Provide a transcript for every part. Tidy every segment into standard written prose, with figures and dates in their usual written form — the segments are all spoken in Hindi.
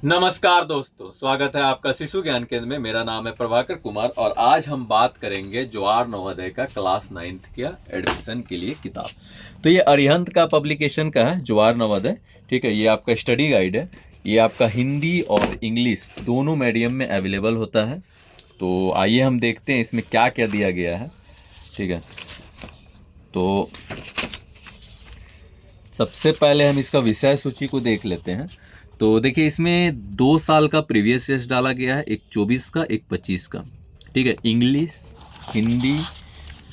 नमस्कार दोस्तों, स्वागत है आपका शिशु ज्ञान केंद्र में। मेरा नाम है प्रभाकर कुमार और आज हम बात करेंगे ज्वार नवोदय का क्लास 9th का एडमिशन के लिए किताब। तो ये अरिहंत का पब्लिकेशन का है ज्वार नवोदय। ठीक है, ये आपका स्टडी गाइड है। ये आपका हिंदी और इंग्लिश दोनों मीडियम में अवेलेबल होता है। तो आइए हम देखते हैं इसमें क्या क्या दिया गया है। ठीक है, तो सबसे पहले हम इसका विषय सूची को देख लेते हैं। तो देखिए, इसमें 2 साल का प्रीवियस ईयर डाला गया है, एक 24 का एक 25 का। ठीक है, इंग्लिश हिंदी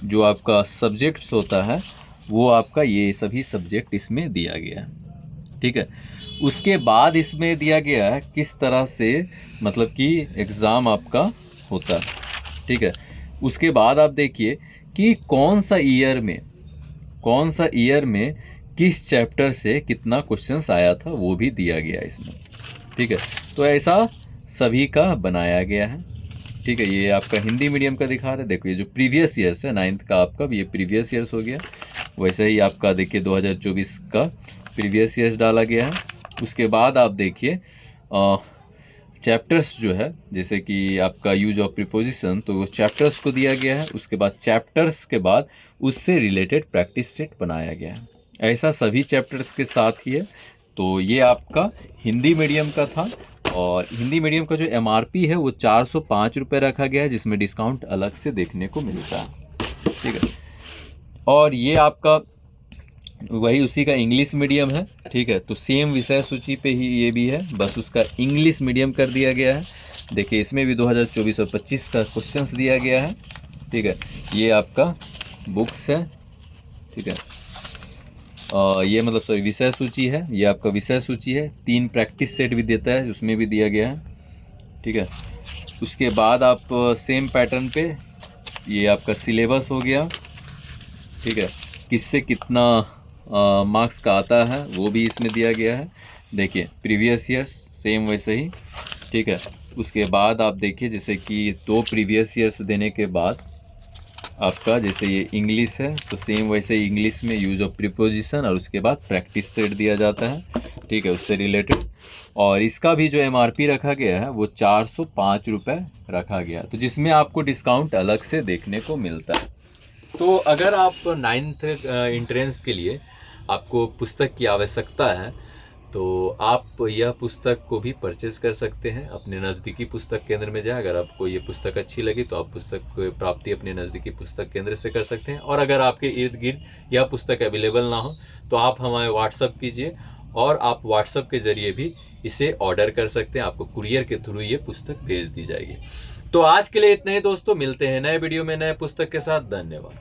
जो आपका सब्जेक्ट्स होता है वो आपका ये सभी सब्जेक्ट इसमें दिया गया है। ठीक है, उसके बाद इसमें दिया गया है किस तरह से मतलब कि एग्ज़ाम आपका होता है। ठीक है, उसके बाद आप देखिए कि कौन सा ईयर में किस चैप्टर से कितना क्वेश्चंस आया था वो भी दिया गया इसमें। ठीक है, तो ऐसा सभी का बनाया गया है। ठीक है, ये आपका हिंदी मीडियम का दिखा रहा है। देखो, ये जो प्रीवियस ईयर्स है 9th का आपका ये प्रीवियस ईयर्स हो गया। वैसे ही आपका देखिए 2024 का प्रीवियस ईयर्स डाला गया है। उसके बाद आप देखिए चैप्टर्स जो है, जैसे कि आपका यूज ऑफ प्रीपोजिशन, तो वो चैप्टर्स को दिया गया है। उसके बाद चैप्टर्स के बाद उससे रिलेटेड प्रैक्टिस सेट बनाया गया है। ऐसा सभी चैप्टर्स के साथ ही है। तो ये आपका हिंदी मीडियम का था और हिंदी मीडियम का जो एमआरपी है वो 405 रुपये रखा गया है, जिसमें डिस्काउंट अलग से देखने को मिलता है। ठीक है, और ये आपका वही उसी का इंग्लिश मीडियम है। ठीक है, तो सेम विषय सूची पे ही ये भी है, बस उसका इंग्लिश मीडियम कर दिया गया है। देखिए, इसमें भी 2024 और 25 का क्वेश्चंस दिया गया है। ठीक है, ये आपका बुक्स है। ठीक है, ये मतलब सॉरी विषय सूची है। ये आपका विषय सूची है। 3 प्रैक्टिस सेट भी देता है, उसमें भी दिया गया है। ठीक है, उसके बाद आप सेम पैटर्न पे ये आपका सिलेबस हो गया। ठीक है, किससे कितना मार्क्स का आता है वो भी इसमें दिया गया है। देखिए, प्रीवियस ईयर्स सेम वैसे ही। ठीक है, उसके बाद आप देखिए जैसे कि 2 प्रीवियस ईयर्स देने के बाद आपका जैसे ये इंग्लिश है तो सेम वैसे ही इंग्लिश में यूज ऑफ प्रीपोजिशन और उसके बाद प्रैक्टिस सेट दिया जाता है। ठीक है, उससे रिलेटेड। और इसका भी जो एमआरपी रखा गया है वो 405 रुपये रखा गया, तो जिसमें आपको डिस्काउंट अलग से देखने को मिलता है। तो अगर आप 9th एंट्रेंस के लिए आपको पुस्तक की आवश्यकता है तो आप यह पुस्तक को भी परचेज कर सकते हैं। अपने नज़दीकी पुस्तक केंद्र में जाए, अगर आपको ये पुस्तक अच्छी लगी तो आप पुस्तक की प्राप्ति अपने नज़दीकी पुस्तक केंद्र से कर सकते हैं। और अगर आपके इर्द गिर्द यह पुस्तक अवेलेबल ना हो तो आप हमें व्हाट्सअप कीजिए और आप व्हाट्सअप के ज़रिए भी इसे ऑर्डर कर सकते हैं। आपको कुरियर के थ्रू ये पुस्तक भेज दी जाएगी। तो आज के लिए इतना ही दोस्तों, मिलते हैं नए वीडियो में नए पुस्तक के साथ। धन्यवाद।